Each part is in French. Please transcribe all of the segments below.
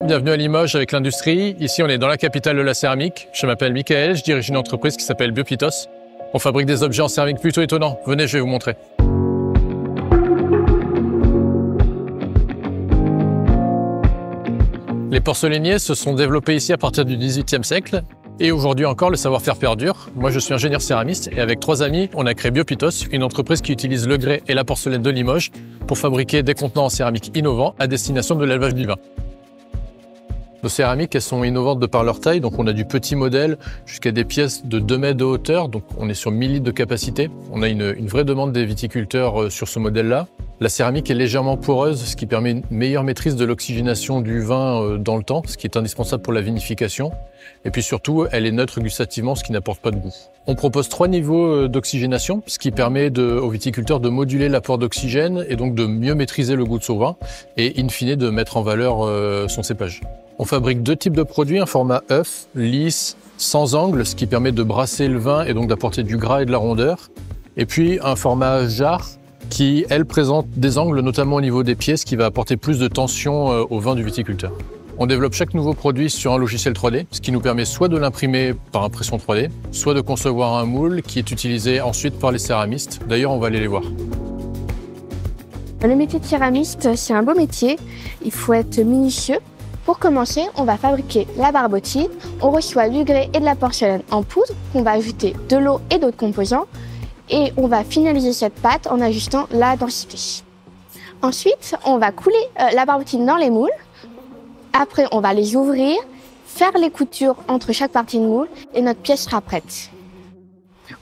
Bienvenue à Limoges avec l'industrie. Ici, on est dans la capitale de la céramique. Je m'appelle Michael, je dirige une entreprise qui s'appelle Biopitos. On fabrique des objets en céramique plutôt étonnants. Venez, je vais vous montrer. Les porcelainiers se sont développés ici à partir du XVIIIe siècle. Et aujourd'hui encore, le savoir-faire perdure. Moi, je suis ingénieur céramiste et avec 3 amis, on a créé Biopitos, une entreprise qui utilise le grès et la porcelaine de Limoges pour fabriquer des contenants en céramique innovants à destination de l'élevage du vin. Nos céramiques, elles sont innovantes de par leur taille, donc on a du petit modèle jusqu'à des pièces de 2 mètres de hauteur, donc on est sur 1000 litres de capacité. On a une vraie demande des viticulteurs sur ce modèle-là. La céramique est légèrement poreuse, ce qui permet une meilleure maîtrise de l'oxygénation du vin dans le temps, ce qui est indispensable pour la vinification. Et puis surtout, elle est neutre gustativement, ce qui n'apporte pas de goût. On propose 3 niveaux d'oxygénation, ce qui permet aux viticulteurs de moduler l'apport d'oxygène et donc de mieux maîtriser le goût de son vin et in fine de mettre en valeur son cépage. On fabrique 2 types de produits, un format œuf, lisse, sans angle, ce qui permet de brasser le vin et donc d'apporter du gras et de la rondeur. Et puis un format jarre qui, elle, présente des angles, notamment au niveau des pieds, ce qui va apporter plus de tension au vin du viticulteur. On développe chaque nouveau produit sur un logiciel 3D, ce qui nous permet soit de l'imprimer par impression 3D, soit de concevoir un moule qui est utilisé ensuite par les céramistes. D'ailleurs, on va aller les voir. Le métier de céramiste, c'est un beau métier. Il faut être minutieux. Pour commencer, on va fabriquer la barbotine. On reçoit du grès et de la porcelaine en poudre. On va ajouter de l'eau et d'autres composants. Et on va finaliser cette pâte en ajustant la densité. Ensuite, on va couler la barbotine dans les moules. Après, on va les ouvrir, faire les coutures entre chaque partie de moule et notre pièce sera prête.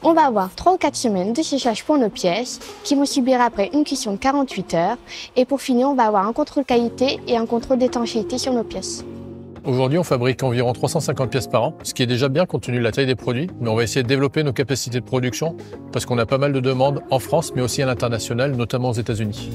On va avoir 3 ou 4 semaines de séchage pour nos pièces qui vont subir après une cuisson de 48 heures. Et pour finir, on va avoir un contrôle qualité et un contrôle d'étanchéité sur nos pièces. Aujourd'hui, on fabrique environ 350 pièces par an, ce qui est déjà bien compte tenu de la taille des produits, mais on va essayer de développer nos capacités de production parce qu'on a pas mal de demandes en France, mais aussi à l'international, notamment aux États-Unis.